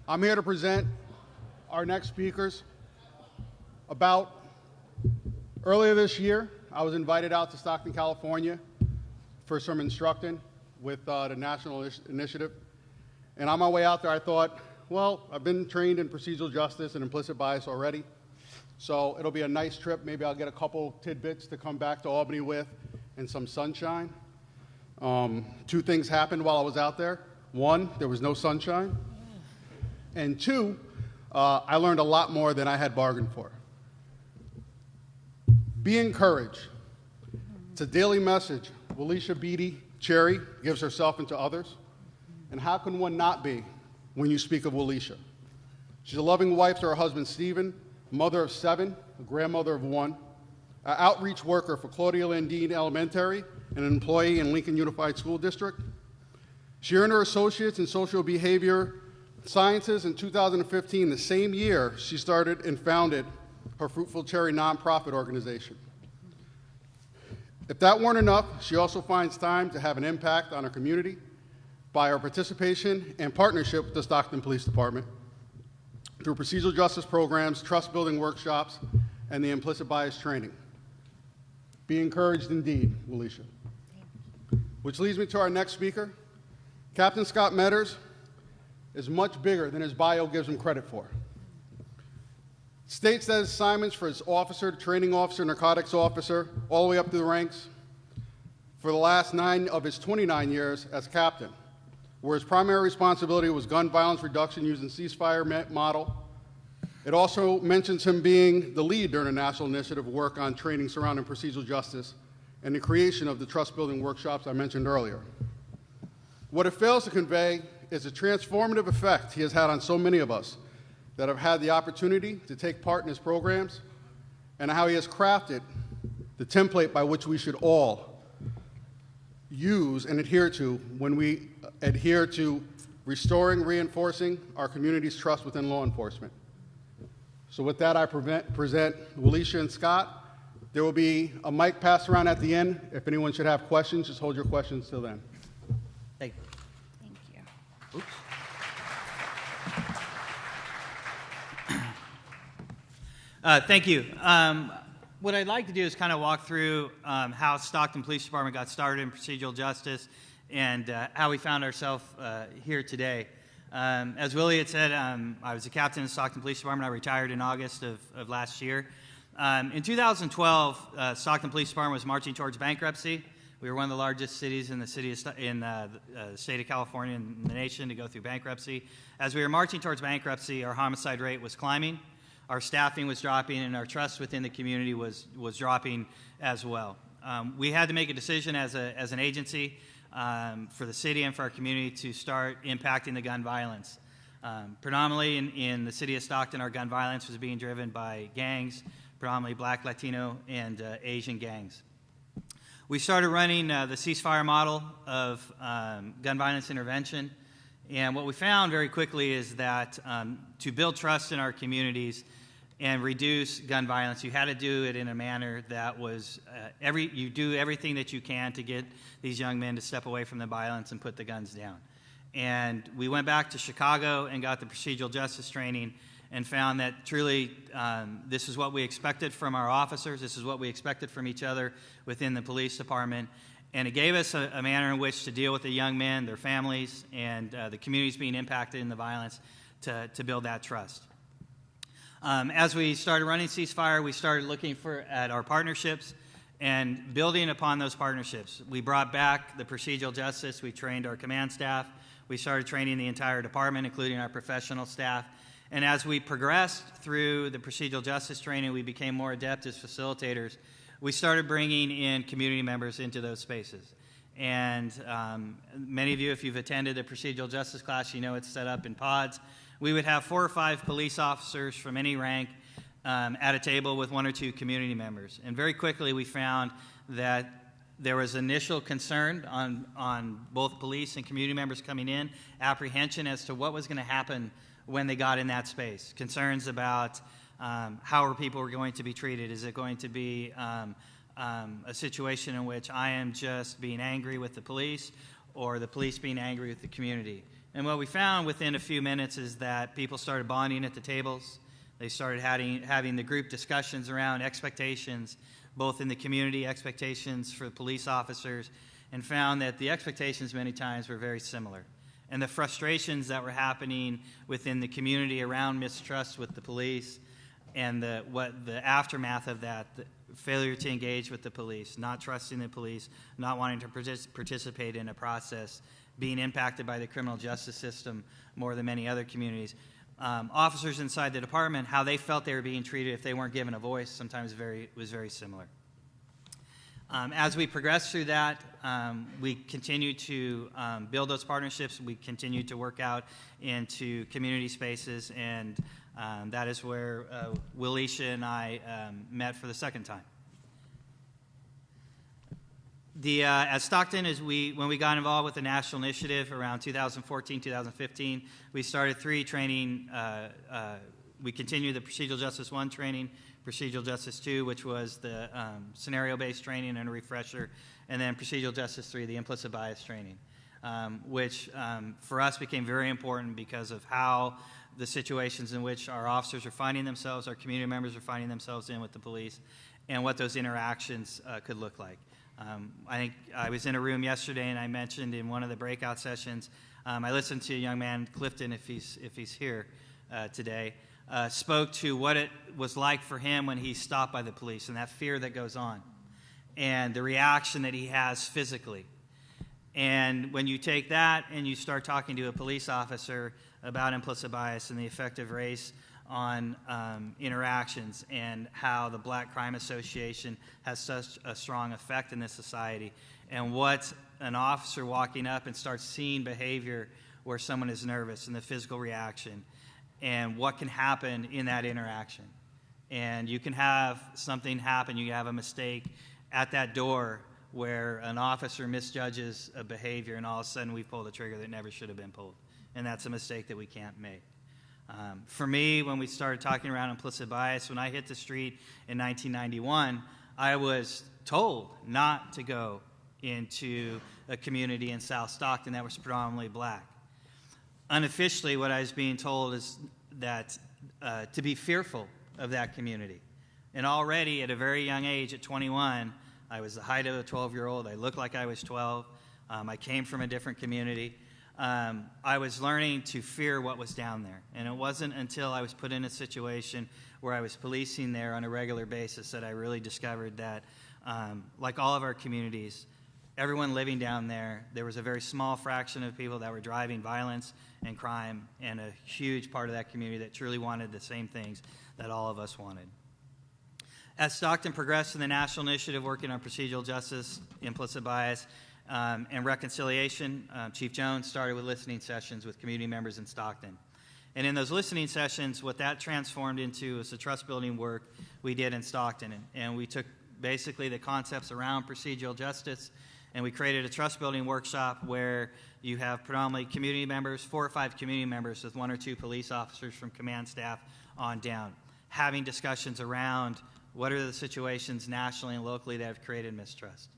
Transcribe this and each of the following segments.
I'm here to present our next speakers. Earlier this year, I was invited out to Stockton, California for some instructing with the National Initiative. And on my way out there, I thought, well, I've been trained in procedural justice and implicit bias already, so it'll be a nice trip. Maybe I'll get a couple tidbits to come back to Albany with and some sunshine. Two things happened while I was out there. One, there was no sunshine. And two, I learned a lot more than I had bargained for. Be encouraged. It's a daily message. Wilisha Beatty-Cherry gives herself and to others. And how can one not be when you speak of Wilisha? She's a loving wife to her husband, Stephen, mother of 7, a grandmother of 1, an outreach worker for Claudia Landine Elementary, and an employee in Lincoln Unified School District. She earned her associates in social behavior sciences in 2015, the same year she started and founded her Fruitful Cherry nonprofit organization. If that weren't enough, she also finds time to have an impact on her community by her participation and partnership with the Stockton Police Department through procedural justice programs, trust-building workshops, and the implicit bias training. Be encouraged indeed, Wilisha. Which leads me to our next speaker. Captain Scott Meadors is much bigger than his bio gives him credit for. States that his assignments for his officer, training officer, narcotics officer, all the way up through the ranks for the last 9 of his 29 years as captain, where his primary responsibility was gun violence reduction using ceasefire model. It also mentions him being the lead during a national initiative of work on training surrounding procedural justice and the creation of the trust-building workshops I mentioned earlier. What it fails to convey is the transformative effect he has had on so many of us that have had the opportunity to take part in his programs, and how he has crafted the template by which we should all use and adhere to when we adhere to restoring, reinforcing our community's trust within law enforcement. So with that, I present Wilisha and Scott. There will be a mic passed around at the end. If anyone should have questions, just hold your questions till then. Thank you. Thank you. Oops. Thank you. What I'd like to do is kind of walk through how Stockton Police Department got started in procedural justice and how we found ourselves here today. As Willie had said, I was a captain in Stockton Police Department. I retired in August of last year. In 2012, Stockton Police Department was marching towards bankruptcy. We were one of the largest cities in the state of California and the nation to go through bankruptcy. As we were marching towards bankruptcy, our homicide rate was climbing, our staffing was dropping, and our trust within the community was dropping as well. We had to make a decision as an agency for the city and for our community to start impacting the gun violence. Predominantly in the city of Stockton, our gun violence was being driven by gangs, predominantly Black, Latino, and Asian gangs. We started running the ceasefire model of gun violence intervention, and what we found very quickly is that to build trust in our communities and reduce gun violence, you had to do it in a manner that was you do everything that you can to get these young men to step away from the violence and put the guns down. And we went back to Chicago and got the procedural justice training and found that truly this is what we expected from our officers, this is what we expected from each other within the police department, and it gave us a manner in which to deal with the young men, their families, and the communities being impacted in the violence to build that trust. As we started running ceasefire, we started looking at our partnerships and building upon those partnerships. We brought back the procedural justice, we trained our command staff, we started training the entire department, including our professional staff. And as we progressed through the procedural justice training, we became more adept as facilitators. We started bringing in community members into those spaces. And many of you, if you've attended a procedural justice class, you know it's set up in pods. We would have 4 or 5 police officers from any rank at a table with 1 or 2 community members. And very quickly we found that there was initial concern on both police and community members coming in, apprehension as to what was going to happen when they got in that space, concerns about how are people going to be treated. Is it going to be a situation in which I am just being angry with the police or the police being angry with the community? And what we found within a few minutes is that people started bonding at the tables. They started having the group discussions around expectations, both in the community, expectations for police officers, and found that the expectations many times were very similar. And the frustrations that were happening within the community around mistrust with the police and the aftermath of that, the failure to engage with the police, not trusting the police, not wanting to participate in a process, being impacted by the criminal justice system more than many other communities. Officers inside the department, how they felt they were being treated if they weren't given a voice, sometimes was very similar. As we progressed through that, we continued to build those partnerships. We continued to work out into community spaces, and that is where Wilisha and I met for the second time. At Stockton, when we got involved with the national initiative around 2014, 2015, we started 3 training. We continued the Procedural Justice 1 training, Procedural Justice 2, which was the scenario-based training and a refresher, and then Procedural Justice 3, the Implicit Bias training, which for us became very important because of how the situations in which our officers are finding themselves, our community members are finding themselves in with the police, and what those interactions could look like. I think I was in a room yesterday, and I mentioned in one of the breakout sessions, I listened to a young man, Clifton, if he's here today, spoke to what it was like for him when he's stopped by the police and that fear that goes on and the reaction that he has physically. And when you take that and you start talking to a police officer about implicit bias and the effect of race on interactions and how the Black Crime Association has such a strong effect in this society, and what an officer walking up and starts seeing behavior where someone is nervous and the physical reaction and what can happen in that interaction. And you can have something happen, you have a mistake at that door where an officer misjudges a behavior and all of a sudden we pull the trigger that never should have been pulled. And that's a mistake that we can't make. For me, when we started talking around implicit bias, when I hit the street in 1991, I was told not to go into a community in South Stockton that was predominantly Black. Unofficially, what I was being told is that to be fearful of that community. And already at a very young age, at 21, I was the height of a 12-year-old. I looked like I was 12. I came from a different community. I was learning to fear what was down there. And it wasn't until I was put in a situation where I was policing there on a regular basis that I really discovered that, like all of our communities, everyone living down there, there was a very small fraction of people that were driving violence and crime, and a huge part of that community that truly wanted the same things that all of us wanted. As Stockton progressed in the national initiative working on procedural justice, implicit bias, and reconciliation, Chief Jones started with listening sessions with community members in Stockton. And in those listening sessions, what that transformed into was the trust-building work we did in Stockton. And we took basically the concepts around procedural justice, and we created a trust-building workshop where you have predominantly community members, 4 or 5 community members with 1 or 2 police officers from command staff on down, having discussions around what are the situations nationally and locally that have created mistrust.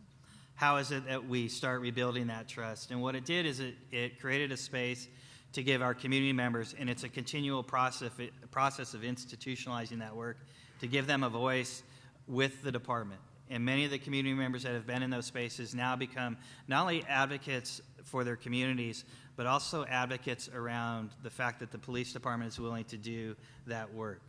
How is it that we start rebuilding that trust? And what it did is it created a space to give our community members, and it's a continual process of institutionalizing that work, to give them a voice with the department. And many of the community members that have been in those spaces now become not only advocates for their communities, but also advocates around the fact that the police department is willing to do that work.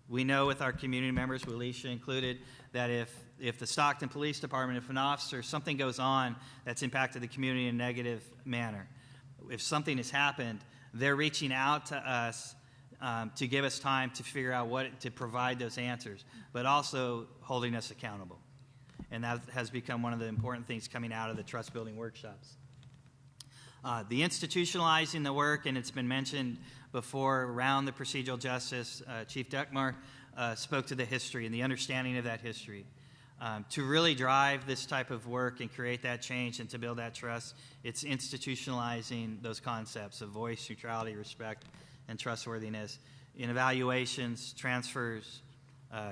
We know with our community members, Wilisha included, that if the Stockton Police Department, if an officer, something goes on that's impacted the community in a negative manner, if something has happened, they're reaching out to us to give us time to figure out to provide those answers, but also holding us accountable. And that has become one of the important things coming out of the trust-building workshops. The institutionalizing the work, and it's been mentioned before around the procedural justice, Chief Dekmar spoke to the history and the understanding of that history. To really drive this type of work and create that change and to build that trust, it's institutionalizing those concepts of voice, neutrality, respect, and trustworthiness in evaluations, transfers,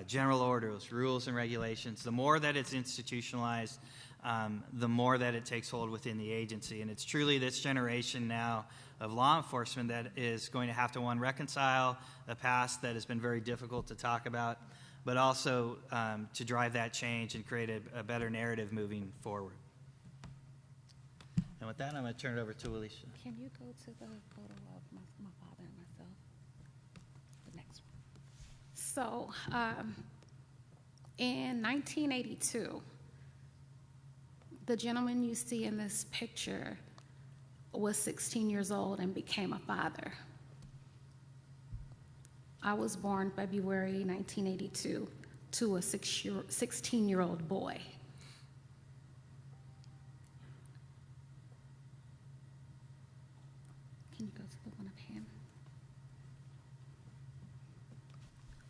general orders, rules, and regulations. The more that it's institutionalized, the more that it takes hold within the agency. And it's truly this generation now of law enforcement that is going to have to, one, reconcile a past that has been very difficult to talk about, but also to drive that change and create a better narrative moving forward. And with that, I'm going to turn it over to Wilisha. Can you go to the photo of my father and myself? The next one. So, in 1982, the gentleman you see in this picture was 16 years old and became a father. I was born February 1982 to a 16-year-old boy. Can you go to the one up hand?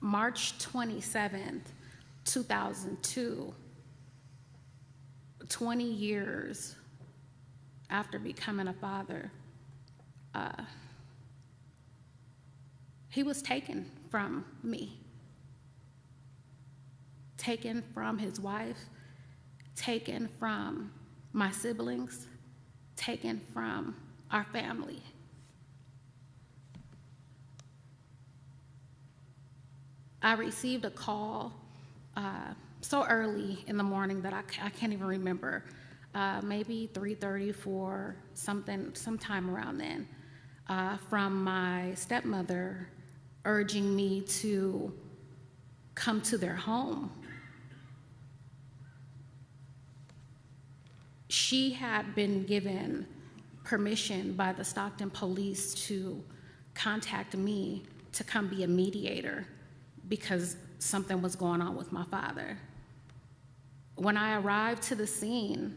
March 27th, 2002, 20 years after becoming a father, he was taken from me, taken from his wife, taken from my siblings, taken from our family. I received a call so early in the morning that I can't even remember, maybe 3:30, 4, sometime around then, from my stepmother urging me to come to their home. She had been given permission by the Stockton police to contact me to come be a mediator because something was going on with my father. When I arrived to the scene,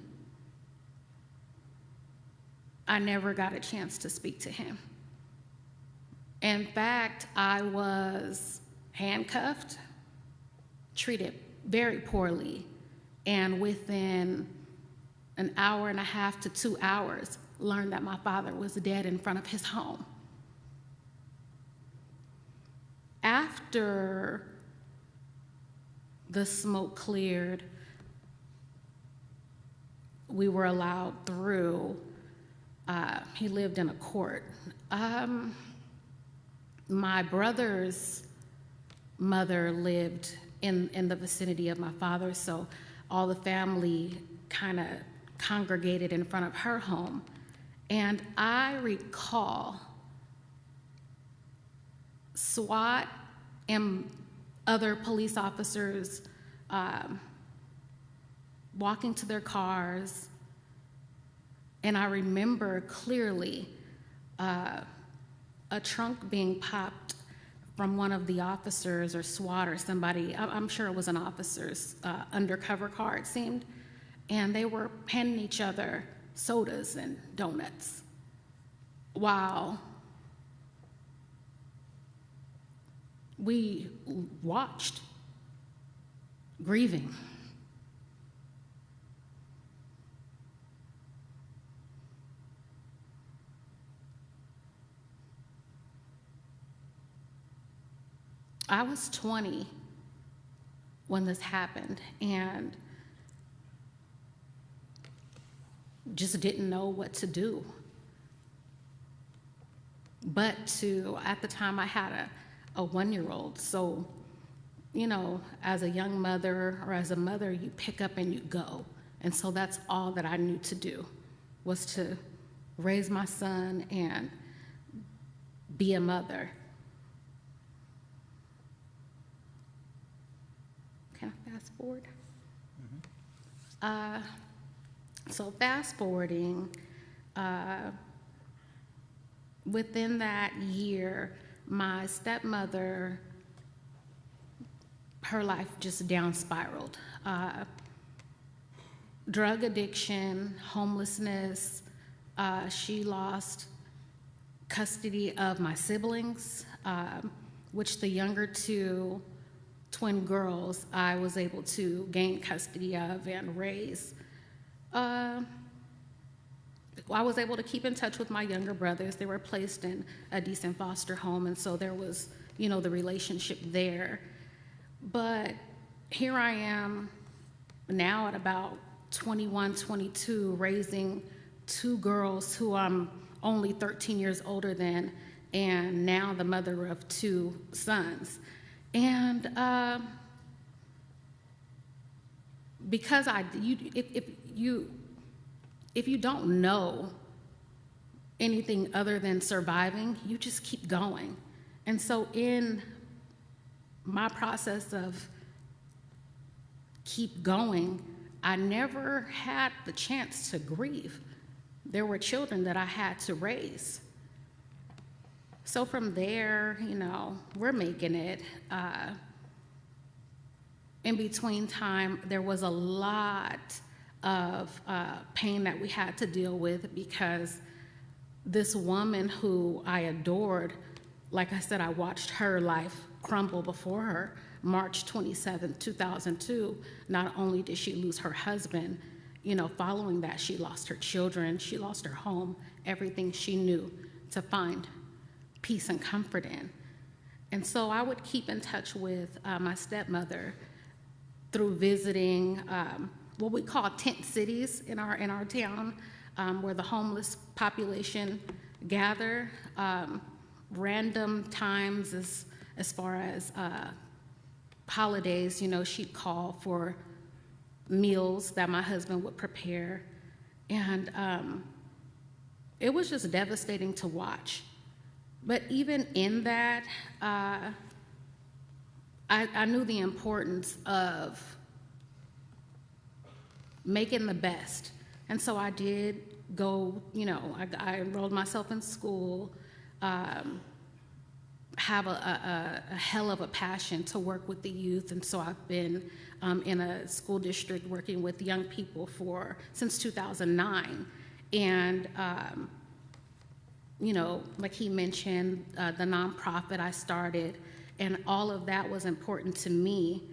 I never got a chance to speak to him. In fact, I was handcuffed, treated very poorly, and within an hour and a half to 2 hours, learned that my father was dead in front of his home. After the smoke cleared, we were allowed through. He lived in a court. My brother's mother lived in the vicinity of my father, so all the family kind of congregated in front of her home. And I recall SWAT and other police officers walking to their cars, and I remember clearly a trunk being popped from one of the officers or SWAT or somebody. I'm sure it was an officer's undercover car, it seemed, and they were handing each other sodas and donuts while we watched, grieving. I was 20 when this happened and just didn't know what to do. But at the time I had a 1-year-old, so, you know, as a young mother or as a mother, you pick up and you go. And so that's all that I knew to do, was to raise my son and be a mother. Can I fast forward? Mm-hmm. So fast forwarding, within that year, my stepmother, her life just down spiraled. Drug addiction, homelessness, she lost custody of my siblings, which the younger two twin girls I was able to gain custody of and raise. I was able to keep in touch with my younger brothers. They were placed in a decent foster home, and so there was, you know, the relationship there. But here I am now at about 21, 22, raising two girls who I'm only 13 years older than, and now the mother of two sons. And because if you don't know anything other than surviving, you just keep going. And so in my process of keep going, I never had the chance to grieve. There were children that I had to raise. So from there, we're making it. In between time, there was a lot of pain that we had to deal with because this woman who I adored, like I said, I watched her life crumble before her. March 27, 2002, not only did she lose her husband, following that, she lost her children, she lost her home, everything she knew to find peace and comfort in. And so I would keep in touch with my stepmother through visiting what we call tent cities in our town, where the homeless population gather. Random times as far as holidays, she'd call for meals that my husband would prepare. And it was just devastating to watch. But even in that, I knew the importance of making the best. And so I did go, I enrolled myself in school, have a hell of a passion to work with the youth. And so I've been in a school district working with young people since 2009. And, like he mentioned, the nonprofit I started, and all of that was important to me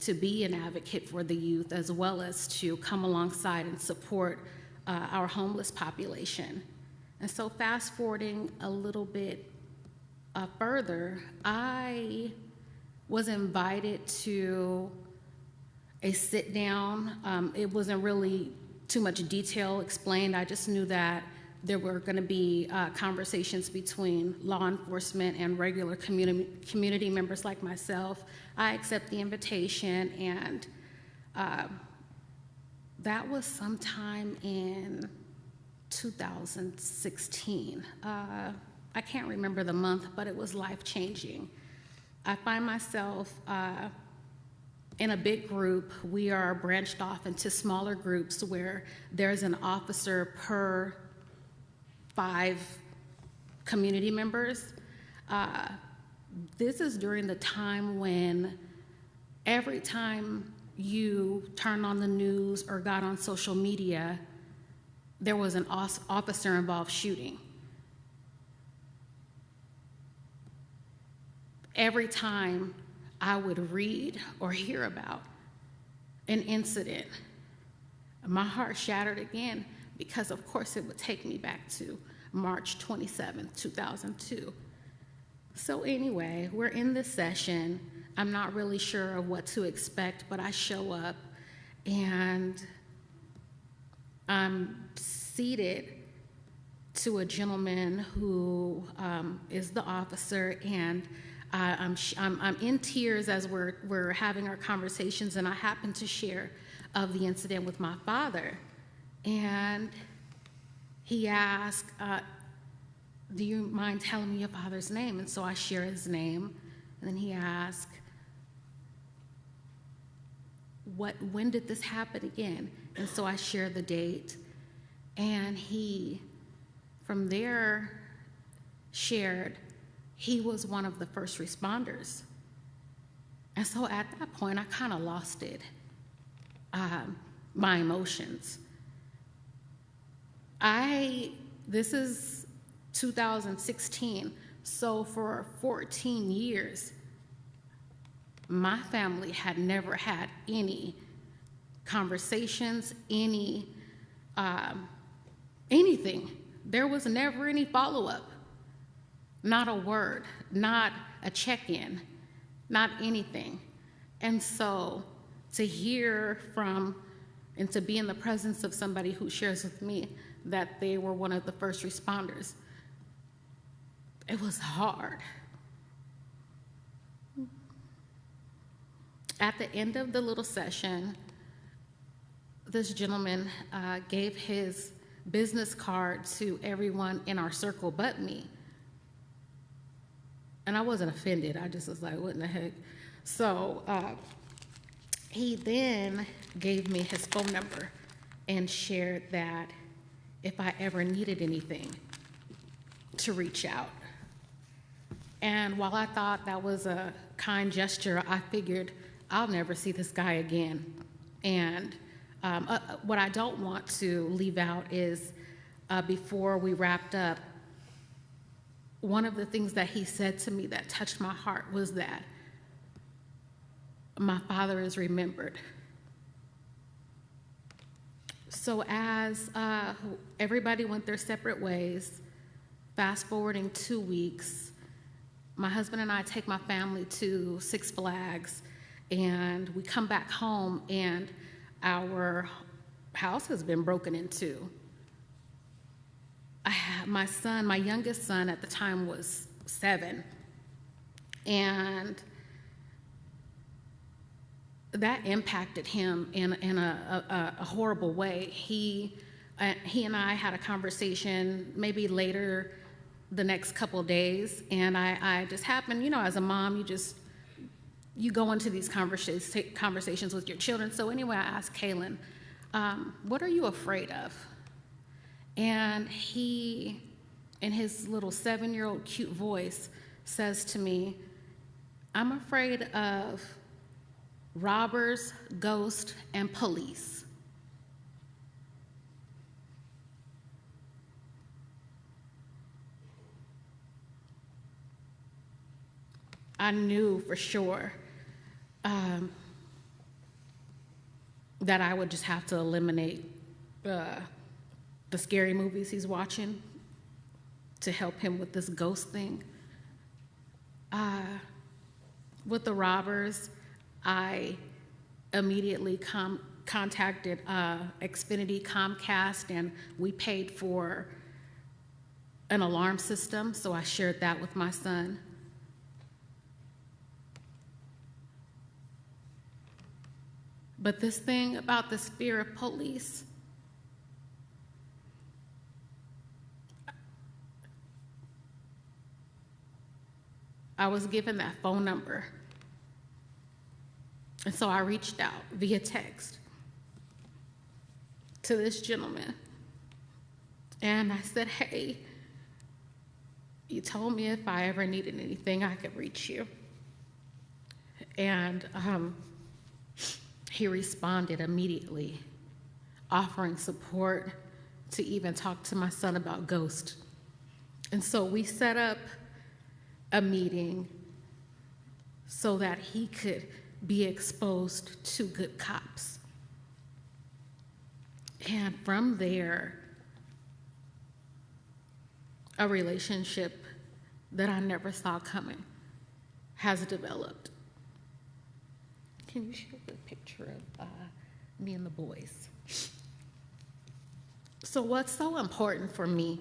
to be an advocate for the youth, as well as to come alongside and support our homeless population. And so fast forwarding a little bit further, I was invited to a sit down. It wasn't really too much detail explained. I just knew that there were going to be conversations between law enforcement and regular community members like myself. I accept the invitation, and that was sometime in 2016. I can't remember the month, but it was life-changing. I find myself in a big group. We are branched off into smaller groups where there's an officer per 5 community members. This is during the time when every time you turned on the news or got on social media, there was an officer-involved shooting. Every time I would read or hear about an incident, my heart shattered again, because of course it would take me back to March 27, 2002. So anyway, we're in this session. I'm not really sure of what to expect, but I show up and I'm seated to a gentleman who is the officer, and I'm in tears as we're having our conversations, and I happen to share of the incident with my father. And he asked, do you mind telling me your father's name? And so I share his name. And then he asked, when did this happen again? And so I share the date. And he, from there, shared he was one of the first responders. And so at that point, I kind of lost it, my emotions. This is 2016, so for 14 years, my family had never had any conversations, anything. There was never any follow-up, not a word, not a check-in, not anything. And so to hear from and to be in the presence of somebody who shares with me that they were one of the first responders. It was hard. At the end of the little session, this gentleman gave his business card to everyone in our circle but me. And I wasn't offended. I just was like, what in the heck? So he then gave me his phone number and shared that if I ever needed anything, to reach out. And while I thought that was a kind gesture, I figured I'll never see this guy again. And what I don't want to leave out is before we wrapped up, one of the things that he said to me that touched my heart was that my father is remembered. So as everybody went their separate ways, fast forwarding 2 weeks, my husband and I take my family to Six Flags, and we come back home, and our house has been broken into. My son, my youngest son at the time was 7, and that impacted him in a horrible way. He and I had a conversation maybe later the next couple of days, and I just happened, as a mom, you go into these conversations with your children. So anyway, I asked Kaylin, what are you afraid of? And he, in his little 7-year-old cute voice, says to me, I'm afraid of robbers, ghosts, and police. I knew for sure that I would just have to eliminate the scary movies he's watching to help him with this ghost thing. With the robbers, I immediately contacted Xfinity Comcast, and we paid for an alarm system, so I shared that with my son. But this thing about this fear of police, I was given that phone number. And so I reached out via text to this gentleman. And I said, hey, you told me if I ever needed anything, I could reach you. And he responded immediately, offering support to even talk to my son about ghosts. And so we set up a meeting so that he could be exposed to good cops. And from there, a relationship that I never saw coming has developed. Can you show the picture of me and the boys? So what's so important for me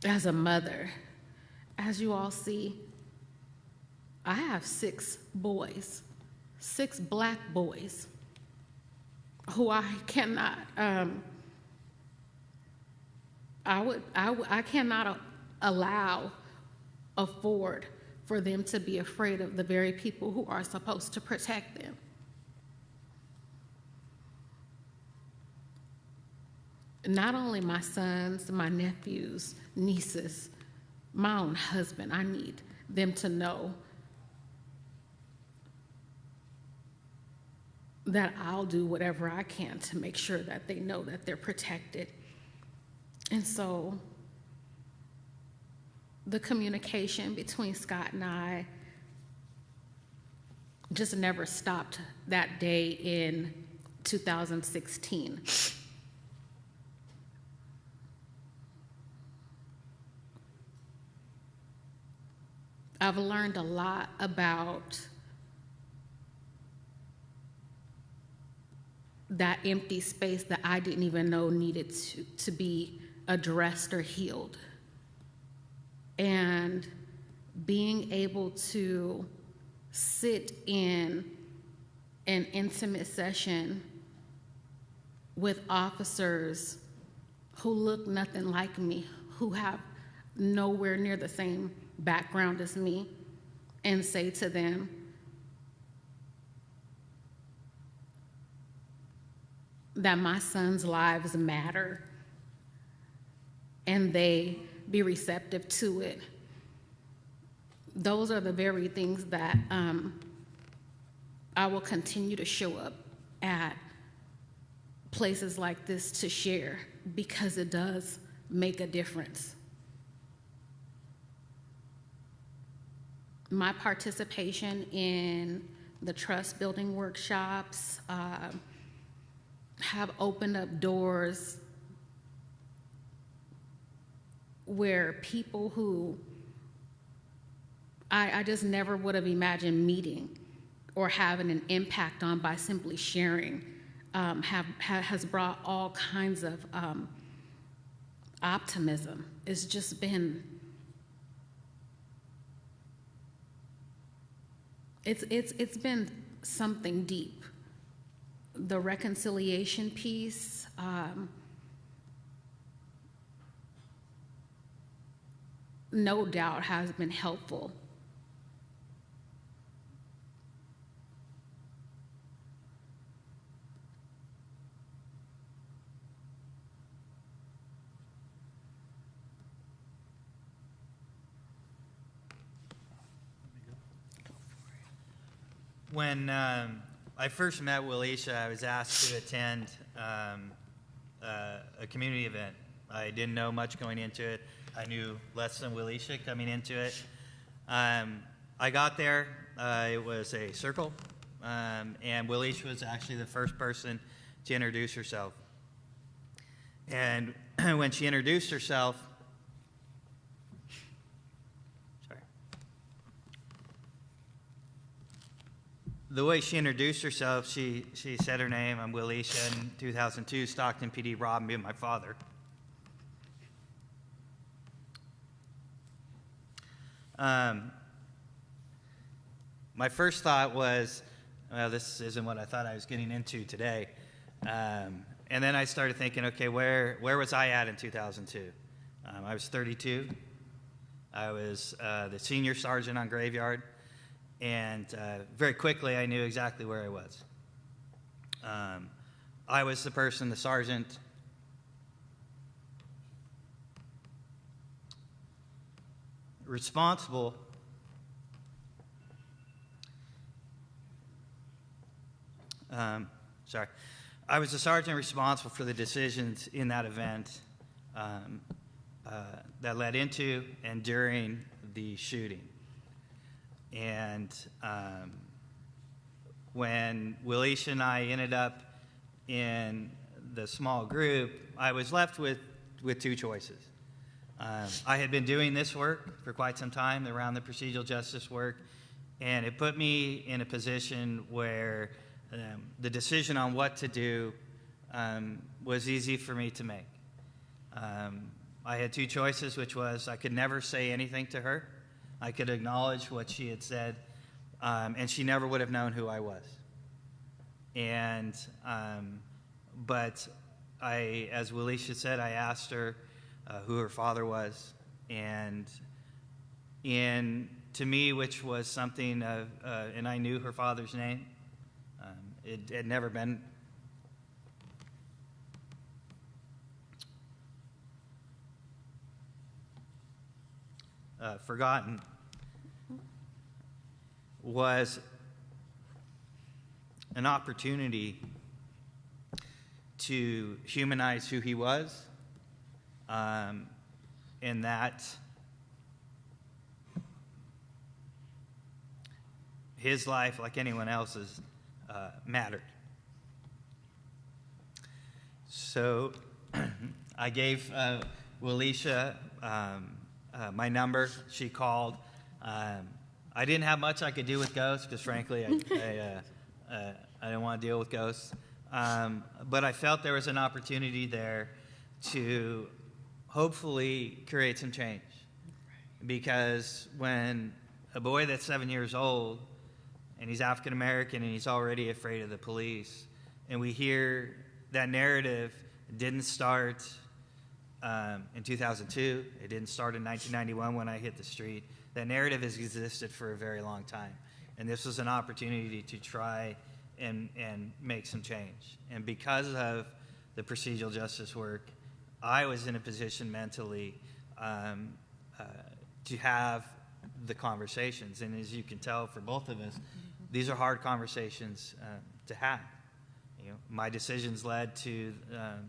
as a mother, as you all see, I have 6 boys, 6 black boys, who I cannot, I cannot afford for them to be afraid of the very people who are supposed to protect them. Not only my sons, my nephews, nieces, my own husband, I need them to know that I'll do whatever I can to make sure that they know that they're protected. And so the communication between Scott and I just never stopped that day in 2016. I've learned a lot about that empty space that I didn't even know needed to be addressed or healed. And being able to sit in an intimate session with officers who look nothing like me, who have nowhere near the same background as me, and say to them, that my sons' lives matter, and they be receptive to it. Those are the very things that I will continue to show up at places like this to share, because it does make a difference. My participation in the trust building workshops have opened up doors where people who I just never would have imagined meeting or having an impact on by simply sharing has brought all kinds of optimism. It's just been, it's been something deep. The reconciliation piece, no doubt has been helpful. When I first met Wilisha, I was asked to attend a community event. I didn't know much going into it. I knew less than Wilisha coming into it. I got there. It was a circle, and Wilisha was actually the first person to introduce herself. And when she introduced herself, the way she introduced herself, she said her name. I'm Wilisha. In 2002, Stockton PD robbed me and my father. My first thought was, well, this isn't what I thought I was getting into today. And then I started thinking, okay, where was I at in 2002? I was 32. I was the senior sergeant on Graveyard. And very quickly, I knew exactly where I was. I was the person, the sergeant, responsible I was the sergeant responsible for the decisions in that event that led into and during the shooting. And when Wilisha and I ended up in the small group, I was left with two choices. I had been doing this work for quite some time, around the procedural justice work, and it put me in a position where the decision on what to do was easy for me to make. I had two choices, which was I could never say anything to her. I could acknowledge what she had said, and she never would have known who I was. And but as Wilisha said, I asked her who her father was, and to me, which was something of, and I knew her father's name. It had never been forgotten, was an opportunity to humanize who he was, and that his life, like anyone else's, mattered. So I gave Wilisha my number. She called. I didn't have much I could do with ghosts because, frankly, I didn't want to deal with ghosts. But I felt there was an opportunity there to hopefully create some change. Because when a boy that's 7 years old, and he's African American, and he's already afraid of the police, and we hear that narrative didn't start in 2002, it didn't start in 1991 when I hit the street. That narrative has existed for a very long time. And this was an opportunity to try and make some change. And because of the procedural justice work, I was in a position mentally to have the conversations. And as you can tell for both of us, these are hard conversations to have. You know, my decisions led to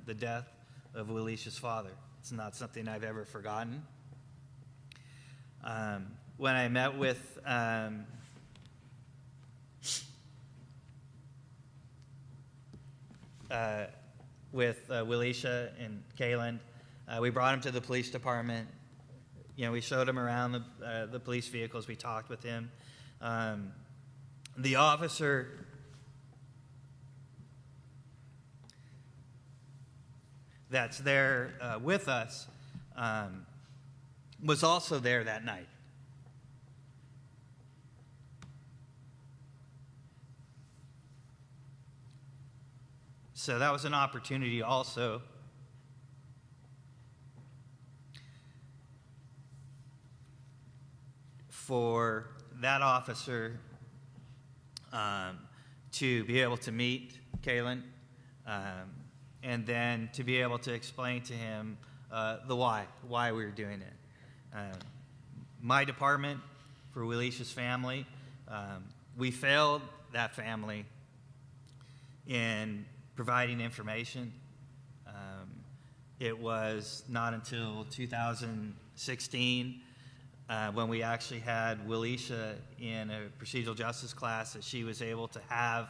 the death of Wilisha's father. It's not something I've ever forgotten. When I met with Wilisha and Kaylin, we brought him to the police department. You know, we showed him around the police vehicles. We talked with him. The officer that's there with us was also there that night. So that was an opportunity also for that officer to be able to meet Kaylin, and then to be able to explain to him the why we were doing it. My department, for Wilisha's family, we failed that family in providing information. It was not until 2016 when we actually had Wilisha in a procedural justice class that she was able to have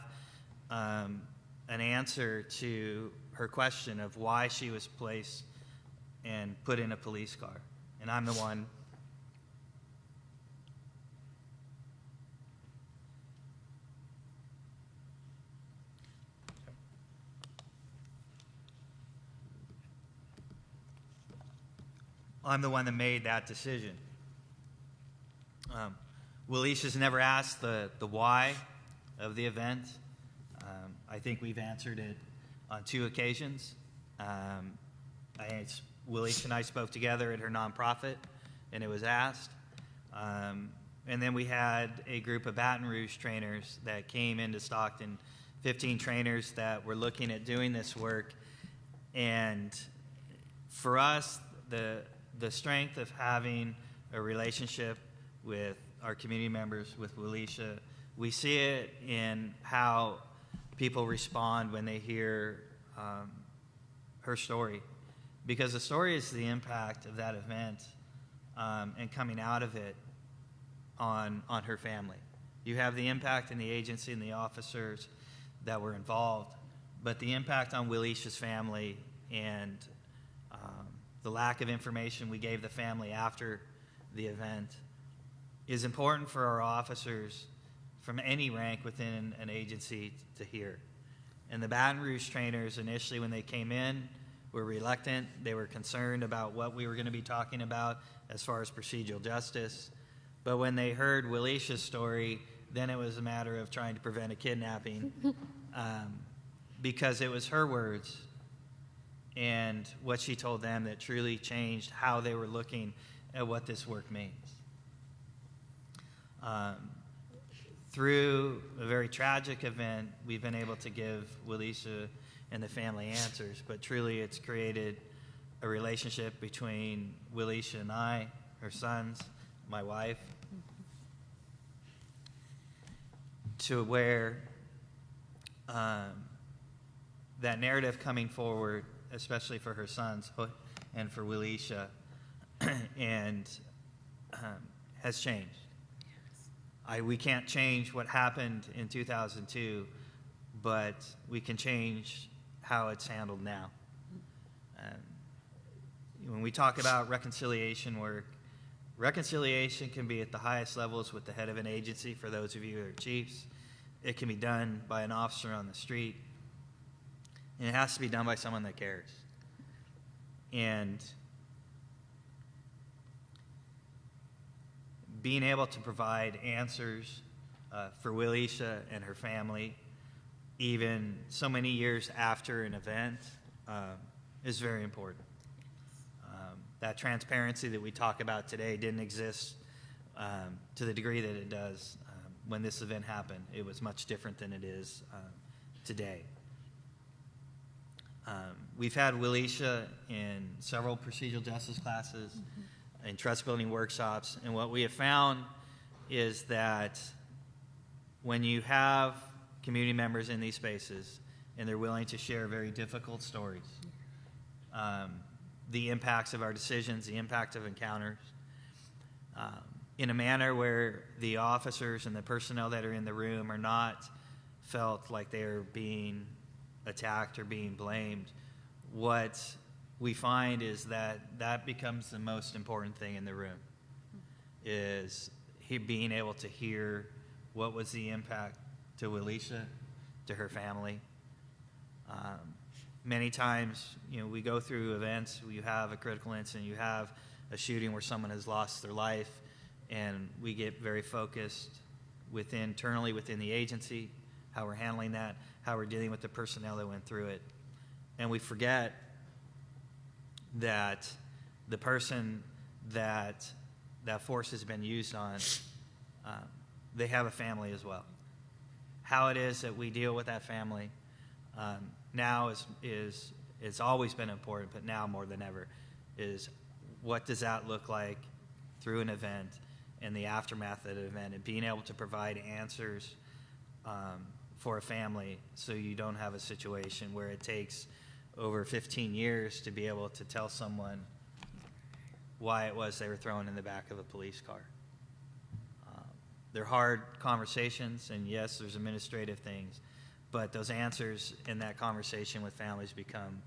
an answer to her question of why she was placed and put in a police car. And I'm the one that made that decision. Wilisha's never asked the why of the event. I think we've answered it on 2 occasions. Wilisha and I spoke together at her nonprofit, and it was asked. And then we had a group of Baton Rouge trainers that came into Stockton, 15 trainers that were looking at doing this work. And for us, the strength of having a relationship with our community members, with Wilisha, we see it in how people respond when they hear her story. Because the story is the impact of that event and coming out of it on her family. You have the impact in the agency and the officers that were involved, but the impact on Wilisha's family and the lack of information we gave the family after the event is important for our officers from any rank within an agency to hear. And the Baton Rouge trainers initially, when they came in, were reluctant. They were concerned about what we were going to be talking about as far as procedural justice. But when they heard Wilisha's story, then it was a matter of trying to prevent a kidnapping because it was her words and what she told them that truly changed how they were looking at what this work means. Through a very tragic event, we've been able to give Wilisha and the family answers, but truly it's created a relationship between Wilisha and I, her sons, my wife, to where that narrative coming forward, especially for her sons and for Wilisha, and has changed. We can't change what happened in 2002, but we can change how it's handled now. When we talk about reconciliation work, reconciliation can be at the highest levels with the head of an agency, for those of you who are chiefs. It can be done by an officer on the street. And it has to be done by someone that cares. And being able to provide answers for Wilisha and her family, even so many years after an event, is very important. That transparency that we talk about today didn't exist to the degree that it does when this event happened. It was much different than it is today. We've had Wilisha in several procedural justice classes, in trust building workshops, and what we have found is that when you have community members in these spaces and they're willing to share very difficult stories, the impacts of our decisions, the impact of encounters, in a manner where the officers and the personnel that are in the room are not felt like they're being attacked or being blamed, what we find is that that becomes the most important thing in the room, is being able to hear what was the impact to Wilisha, to her family. Many times, we go through events, you have a critical incident, you have a shooting where someone has lost their life, and we get very focused internally within the agency, how we're handling that, how we're dealing with the personnel that went through it. And we forget that the person that force has been used on, they have a family as well. How it is that we deal with that family now is it's always been important, but now more than ever, is what does that look like through an event and the aftermath of the event, and being able to provide answers for a family so you don't have a situation where it takes over 15 years to be able to tell someone why it was they were thrown in the back of a police car. They're hard conversations, and yes, there's administrative things, but those answers in that conversation with families become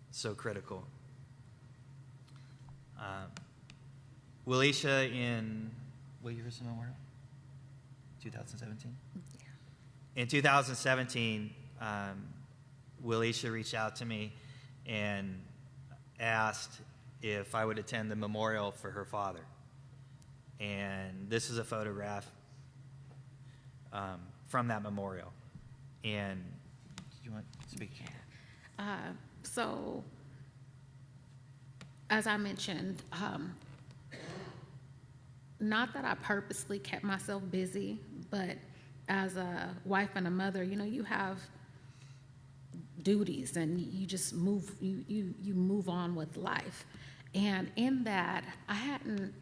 so critical. Wilisha, in what year was the memorial? 2017? Yeah. In 2017, Wilisha reached out to me and asked if I would attend the memorial for her father. And this is a photograph from that memorial. And do you want to speak? So, as I mentioned, not that I purposely kept myself busy, but as a wife and a mother, you have duties, and you just move. You move on with life, and in that, I hadn't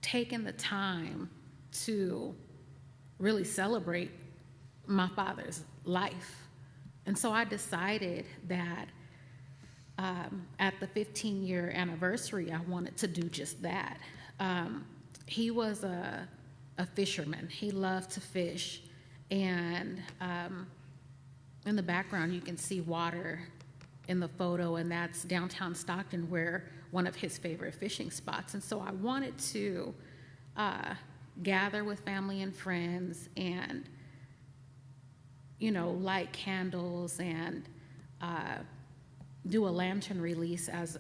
taken the time to really celebrate my father's life. And so I decided that at the 15-year anniversary, I wanted to do just that. He was a fisherman. He loved to fish. And in the background, you can see water in the photo, and that's downtown Stockton, where one of his favorite fishing spots. And so I wanted to gather with family and friends and, light candles and do a lantern release as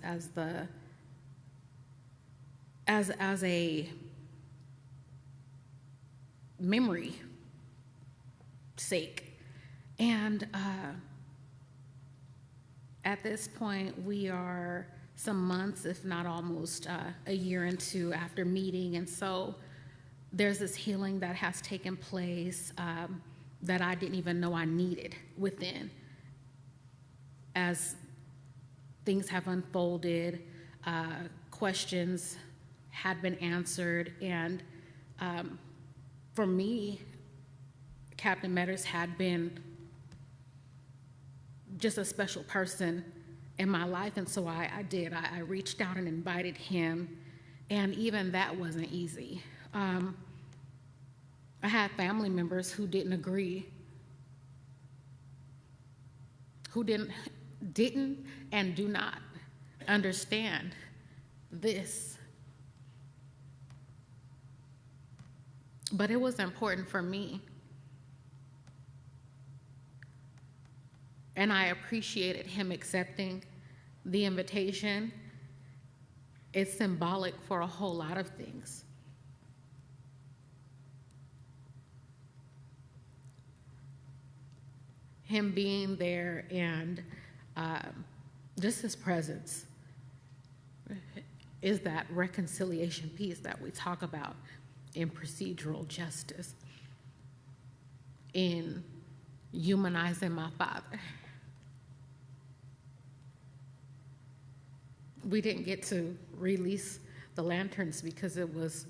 a memory sake. And at this point, we are some months, if not almost a year into after meeting. And so there's this healing that has taken place that I didn't even know I needed within. As things have unfolded, questions had been answered, and for me, Captain Meadors had been just a special person in my life, and so I did. I reached out and invited him, and even that wasn't easy. I had family members who didn't agree, who didn't and do not understand this. But it was important for me. And I appreciated him accepting the invitation. It's symbolic for a whole lot of things. Him being there and just his presence is that reconciliation piece that we talk about in procedural justice, in humanizing my father. We didn't get to release the lanterns because it was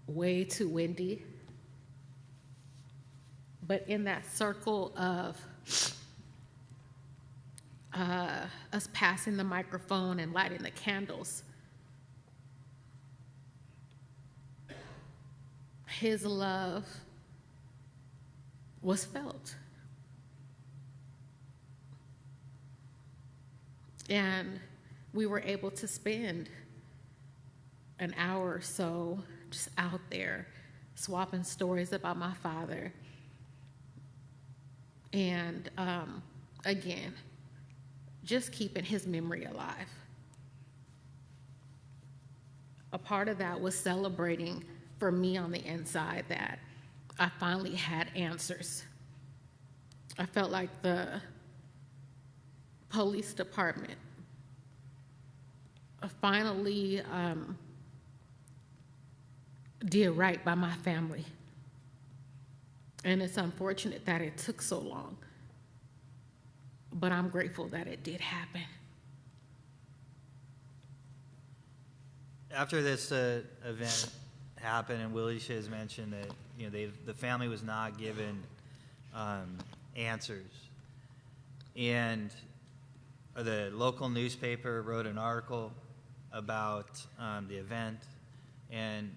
way too windy. But in that circle of us passing the microphone and lighting the candles, his love was felt. And we were able to spend an hour or so just out there swapping stories about my father. And again, just keeping his memory alive. A part of that was celebrating for me on the inside that I finally had answers. I felt like the police department finally did right by my family. And it's unfortunate that it took so long, but I'm grateful that it did happen. After this event happened, and Wilisha has mentioned that the family was not given answers, and the local newspaper wrote an article about the event, and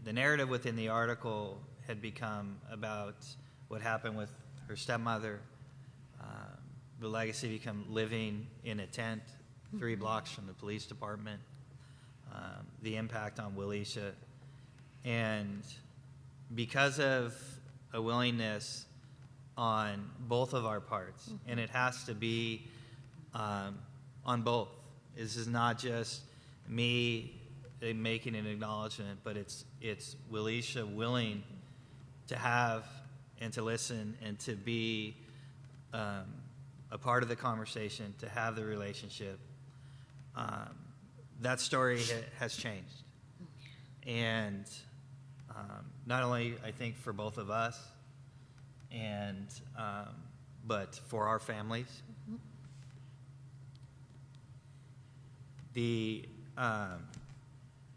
the narrative within the article had become about what happened with her stepmother. The legacy became living in a tent 3 blocks from the police department. The impact on Wilisha. And because of a willingness on both of our parts, and it has to be on both. This is not just me making an acknowledgement, but it's Wilisha willing to have and to listen and to be a part of the conversation, to have the relationship. That story has changed. And not only, I think, for both of us, and but for our families.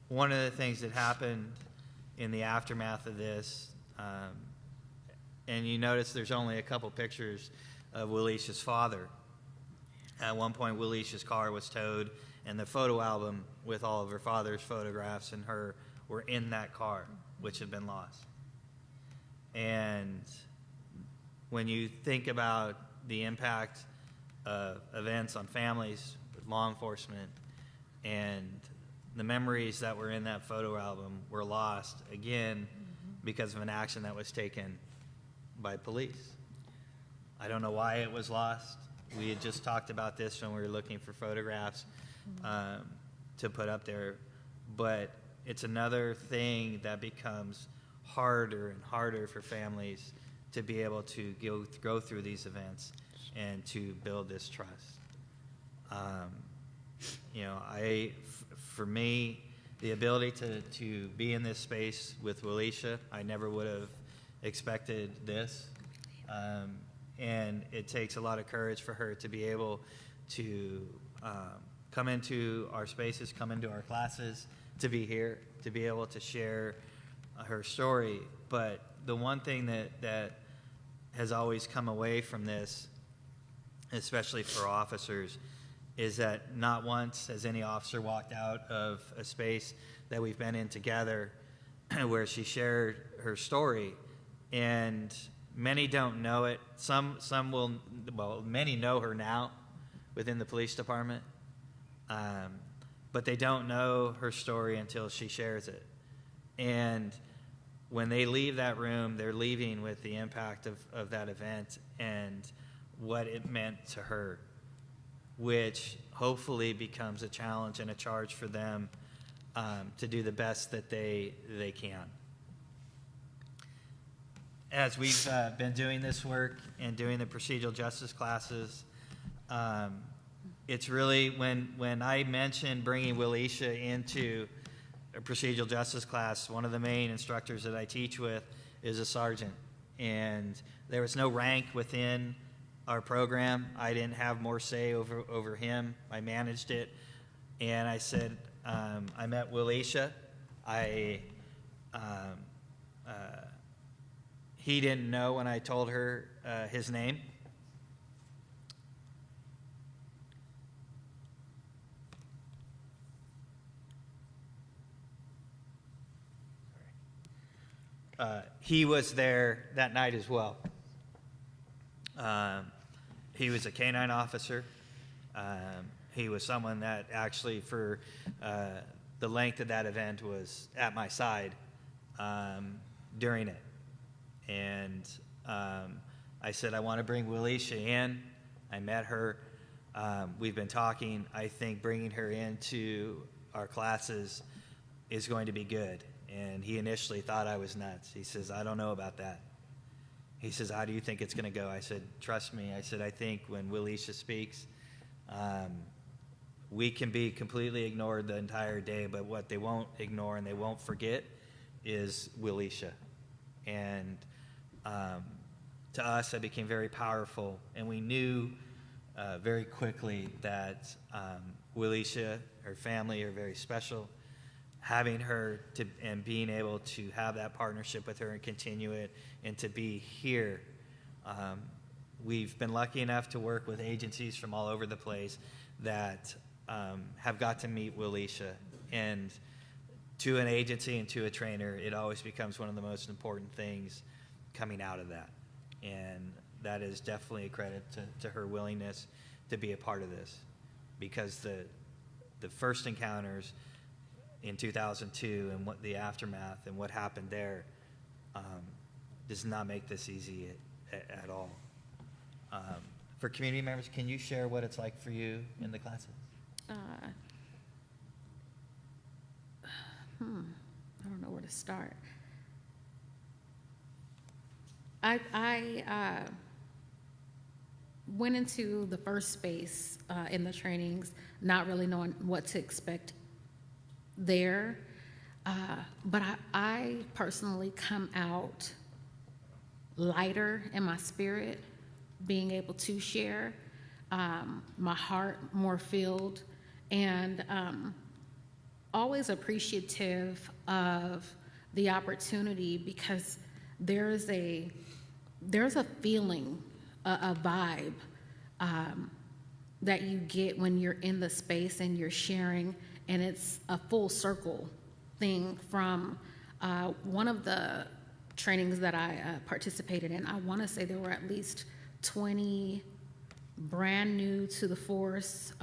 One of the things that happened in the aftermath of this, and you notice there's only a couple pictures of Wilisha's father. At one point, Wilisha's car was towed, and the photo album with all of her father's photographs and her were in that car, which had been lost. And when you think about the impact of events on families with law enforcement, and the memories that were in that photo album were lost, again, because of an action that was taken by police. I don't know why it was lost. We had just talked about this when we were looking for photographs to put up there. But it's another thing that becomes harder and harder for families to be able to go through these events and to build this trust. For me, the ability to be in this space with Wilisha, I never would have expected this. And it takes a lot of courage for her to be able to come into our spaces, come into our classes, to be here, to be able to share her story. But the one thing that has always come away from this, especially for officers, is that not once has any officer walked out of a space that we've been in together where she shared her story. And many don't know it. Some will, many know her now within the police department, but they don't know her story until she shares it. And when they leave that room, they're leaving with the impact of that event. And what it meant to her, which hopefully becomes a challenge and a charge for them to do the best that they can. As we've been doing this work and doing the procedural justice classes, it's really when I mentioned bringing Wilisha into a procedural justice class, one of the main instructors that I teach with is a sergeant. And there was no rank within our program. I didn't have more say over him. I managed it. And I said, I met Wilisha. He didn't know when I told her his name. He was there that night as well. He was a canine officer. He was someone that actually, for the length of that event, was at my side during it. And I said, I want to bring Wilisha in. I met her. We've been talking. I think bringing her into our classes is going to be good. And he initially thought I was nuts. He says, I don't know about that. He says, how do you think it's going to go? I said, trust me. I said, I think when Wilisha speaks, we can be completely ignored the entire day, but what they won't ignore and they won't forget is Wilisha. And to us, that became very powerful. And we knew very quickly that Wilisha, her family, are very special. Having her and being able to have that partnership with her and continue it and to be here. We've been lucky enough to work with agencies from all over the place that have got to meet Wilisha. And to an agency and to a trainer, it always becomes one of the most important things coming out of that. And that is definitely a credit to her willingness to be a part of this. Because the first encounters in 2002 and what the aftermath and what happened there does not make this easy at all. For community members, can you share what it's like for you in the classes? I don't know where to start. I went into the first space in the trainings not really knowing what to expect there, but I personally come out lighter in my spirit, being able to share, my heart more filled, and always appreciative of the opportunity, because there's a feeling, a vibe that you get when you're in the space and you're sharing. And it's a full circle thing from one of the trainings that I participated in. I want to say there were at least 20 brand new to the force,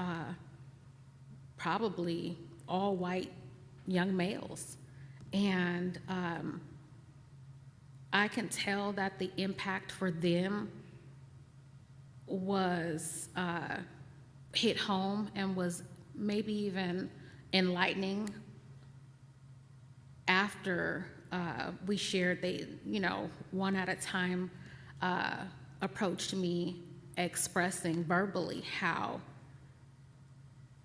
probably all white young males. And I can tell that the impact for them was hit home and was maybe even enlightening after we shared. They, one at a time approached me expressing verbally how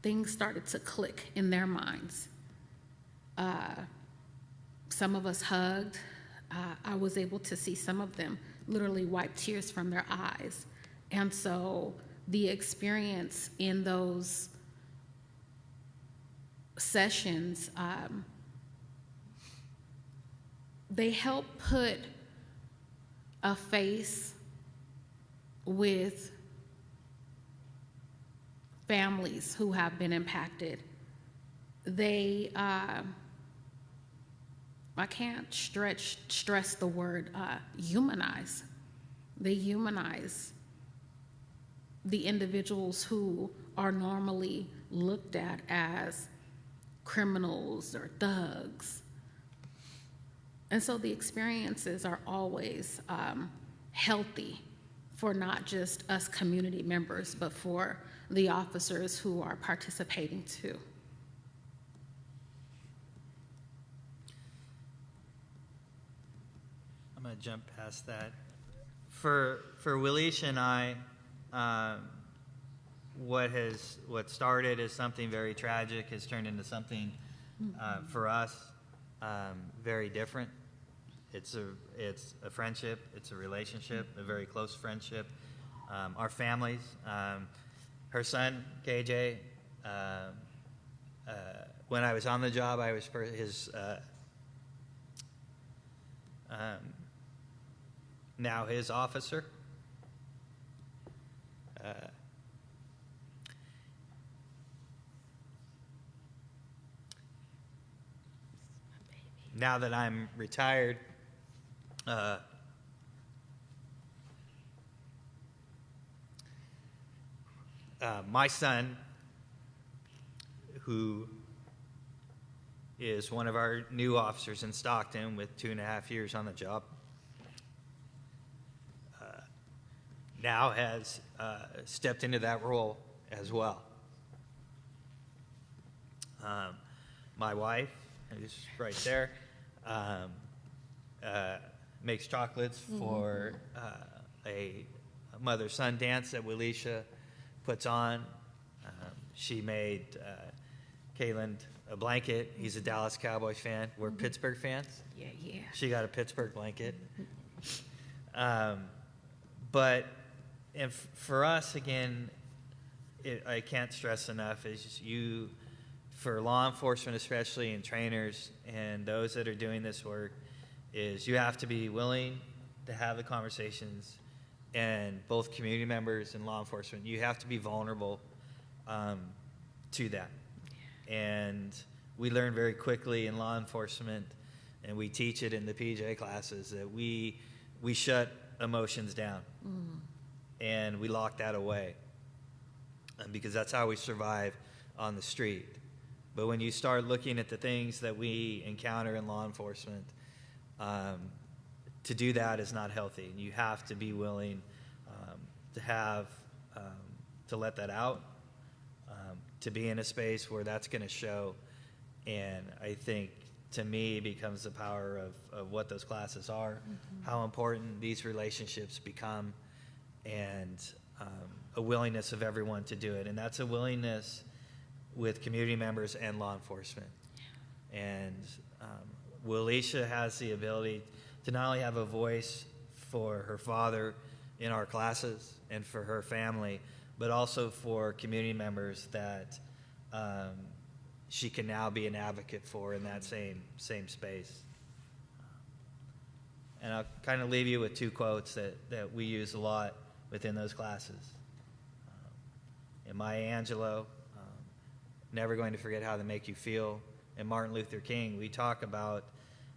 things started to click in their minds. Some of us hugged. I was able to see some of them literally wipe tears from their eyes. And so the experience in those sessions, they help put a face with families who have been impacted. They, I can't stress the word humanize. They humanize the individuals who are normally looked at as criminals or thugs. And so the experiences are always healthy for not just us community members, but for the officers who are participating too. I'm going to jump past that. For Wilisha and I, what started as something very tragic has turned into something for us very different. It's a friendship, it's a relationship, a very close friendship. Our families, her son KJ. When I was on the job, I was his. Now his officer. Now that I'm retired, my son, who is one of our new officers in Stockton with 2.5 years on the job, now has stepped into that role as well. My wife, who's right there, makes chocolates for a mother-son dance that Wilisha puts on. She made Kayland a blanket. He's a Dallas Cowboys fan. We're Pittsburgh fans. Yeah. She got a Pittsburgh blanket. But for us, again, I can't stress enough, is for law enforcement especially, and trainers and those that are doing this work, is you have to be willing to have the conversations, and both community members and law enforcement, you have to be vulnerable to that. And we learn very quickly in law enforcement, and we teach it in the PJ classes, that we shut emotions down. And we lock that away, because that's how we survive on the street. But when you start looking at the things that we encounter in law enforcement, to do that is not healthy. You have to be willing to let that out, to be in a space where that's going to show. And I think, to me, it becomes the power of what those classes are, how important these relationships become, and a willingness of everyone to do it. And that's a willingness with community members and law enforcement. And Wilisha has the ability to not only have a voice for her father in our classes and for her family, but also for community members that she can now be an advocate for in that same space. And I'll kind of leave you with 2 quotes that we use a lot within those classes. And Maya Angelou, never going to forget how they make you feel. And Martin Luther King, we talk about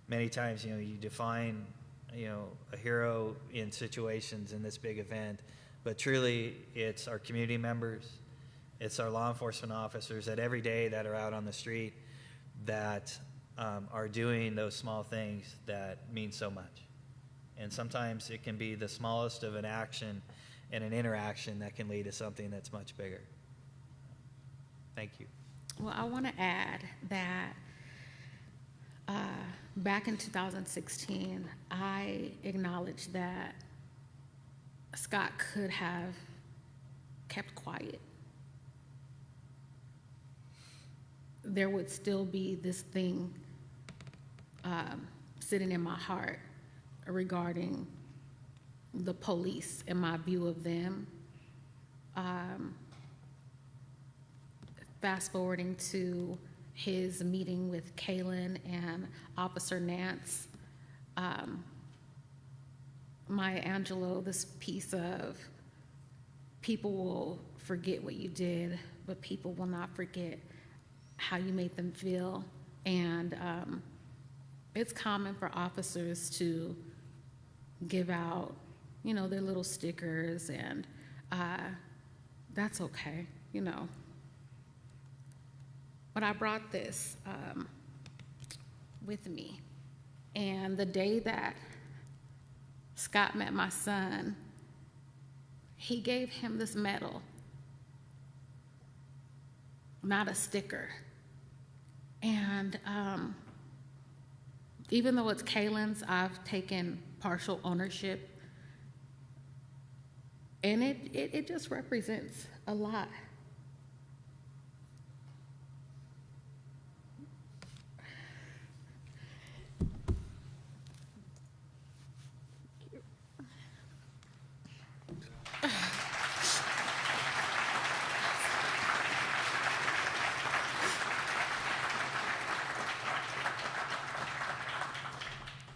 many times, you define, a hero in situations in this big event, but truly it's our community members, it's our law enforcement officers that every day that are out on the street that are doing those small things that mean so much. And sometimes it can be the smallest of an action and an interaction that can lead to something that's much bigger. Thank you. Well, I want to add that back in 2016, I acknowledged that Scott could have kept quiet. There would still be this thing sitting in my heart regarding the police and my view of them. Fast forwarding to his meeting with Kaylin and Officer Nance, Maya Angelou, this piece of people will forget what you did, but people will not forget how you made them feel. And it's common for officers to give out, their little stickers, and that's okay, But I brought this with me. And the day that Scott met my son, he gave him this medal, not a sticker. And even though it's Kaylin's, I've taken partial ownership, and it just represents a lot.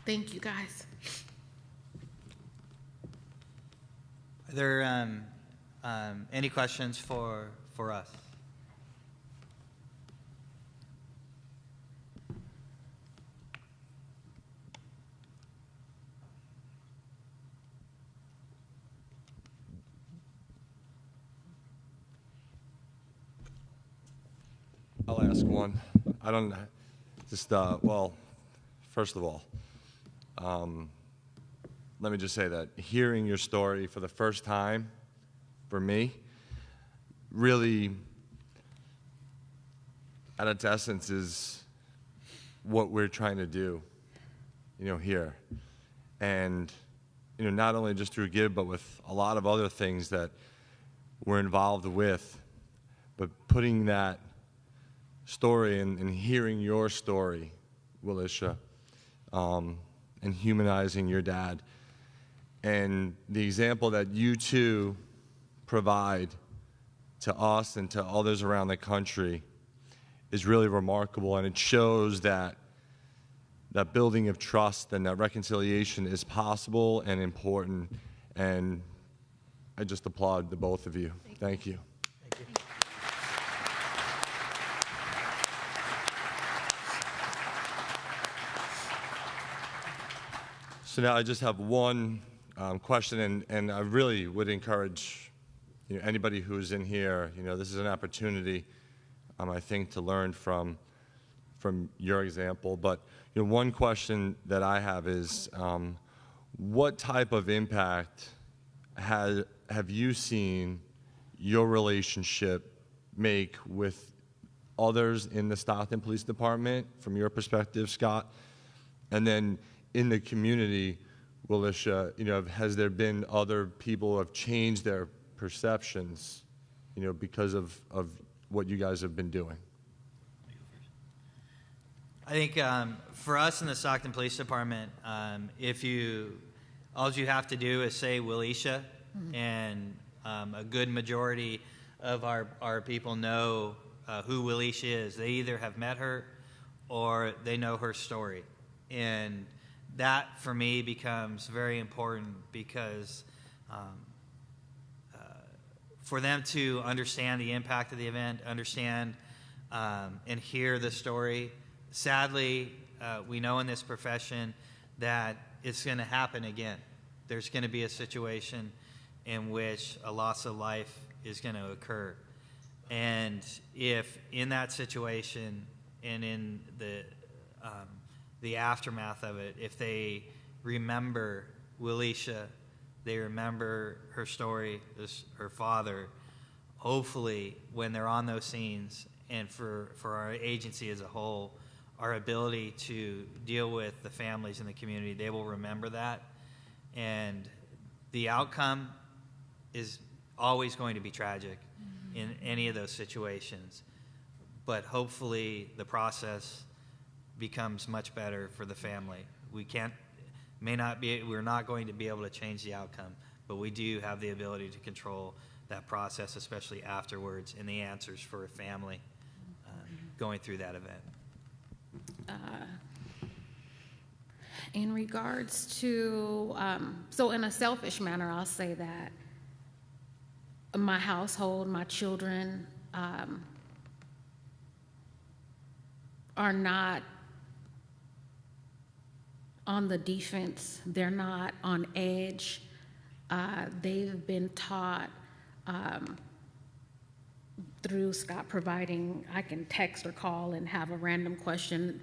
Thank you, guys. Are there any questions for us? I'll ask one. I don't just, well, first of all, let me just say that hearing your story for the first time, for me, really, at its essence, is what we're trying to do, here. And, not only just through GIVE, but with a lot of other things that we're involved with, but putting that story and hearing your story, Wilisha, and humanizing your dad. And the example that you two provide to us and to others around the country is really remarkable, and it shows that building of trust and that reconciliation is possible and important, and I just applaud the both of you. Thank you. Thank you. So now I just have one question, and I really would encourage anybody who's in here, this is an opportunity, I think, to learn from your example. But one question that I have is, what type of impact have you seen your relationship make with others in the Stockton Police Department, from your perspective, Scott? And then in the community, Wilisha, has there been other people who have changed their perceptions, because of what you guys have been doing? I think for us in the Stockton Police Department, all you have to do is say Wilisha, and a good majority of our people know who Wilisha is. They either have met her or they know her story. And that, for me, becomes very important, because for them to understand the impact of the event, understand and hear the story. Sadly, we know in this profession that it's going to happen again. There's going to be a situation in which a loss of life is going to occur. And if in that situation and in the aftermath of it, if they remember Wilisha, they remember her story, her father, hopefully when they're on those scenes, and for our agency as a whole, our ability to deal with the families in the community, they will remember that. And the outcome is always going to be tragic in any of those situations. But hopefully the process becomes much better for the family. We're not going to be able to change the outcome, but we do have the ability to control that process, especially afterwards, and the answers for a family going through that event. In regards to, so in a selfish manner, I'll say that my household, my children, are not on the defense. They're not on edge. They've been taught through Scott providing, I can text or call and have a random question.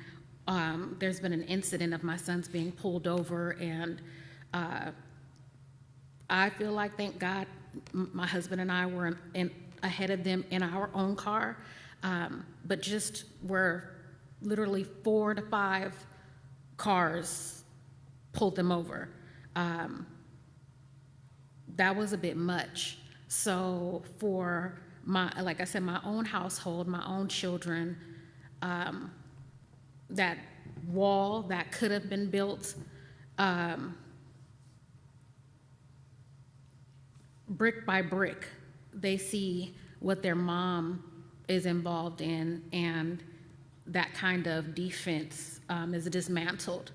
There's been an incident of my sons being pulled over, and I feel like, thank God, my husband and I were ahead of them in our own car, but just were literally 4 to 5 cars pulled them over. That was a bit much. So for like I said, my own household, my own children, that wall that could have been built, brick by brick, they see what their mom is involved in, and that kind of defense is dismantled.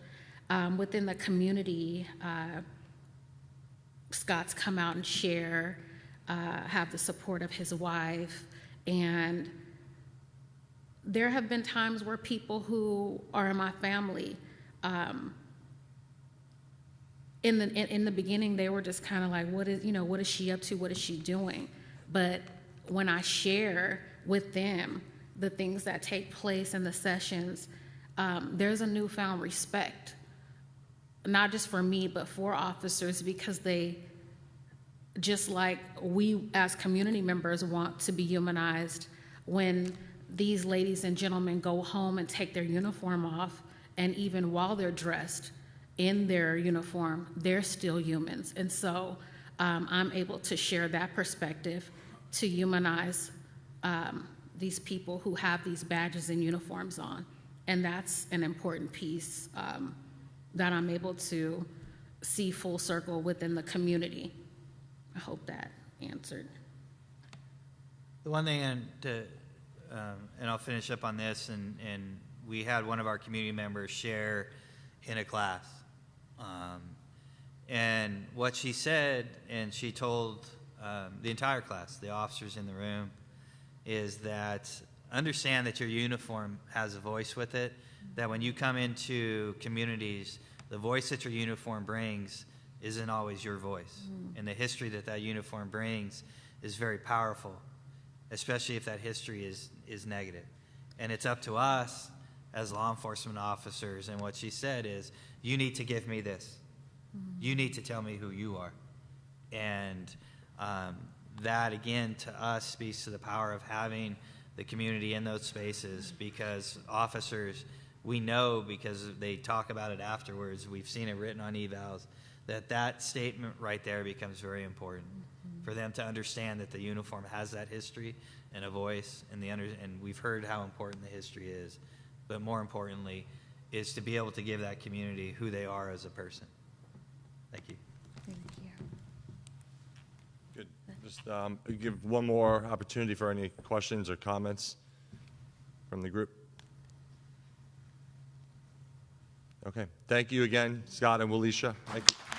Within the community, Scott's come out and share, have the support of his wife, and there have been times where people who are in my family, in the beginning, they were just kind of like, what is she up to? What is she doing? But when I share with them the things that take place in the sessions, there's a newfound respect, not just for me, but for officers, because they, just like we as community members want to be humanized, when these ladies and gentlemen go home and take their uniform off, and even while they're dressed in their uniform, they're still humans. And so I'm able to share that perspective to humanize these people who have these badges and uniforms on. And that's an important piece that I'm able to see full circle within the community. I hope that answered. The one thing, and I'll finish up on this, and we had one of our community members share in a class. And what she said, and she told the entire class, the officers in the room, is that understand that your uniform has a voice with it, that when you come into communities, the voice that your uniform brings isn't always your voice. And the history that uniform brings is very powerful, especially if that history is negative. And it's up to us as law enforcement officers, and what she said is, you need to give me this. You need to tell me who you are. And that, again, to us speaks to the power of having the community in those spaces, because officers, we know, because they talk about it afterwards, we've seen it written on evals, that statement right there becomes very important for them to understand that the uniform has that history and a voice, and we've heard how important the history is, but more importantly is to be able to give that community who they are as a person. Thank you. Thank you. Good. Just give one more opportunity for any questions or comments from the group. Okay. Thank you again, Scott and Wilisha. Thank you.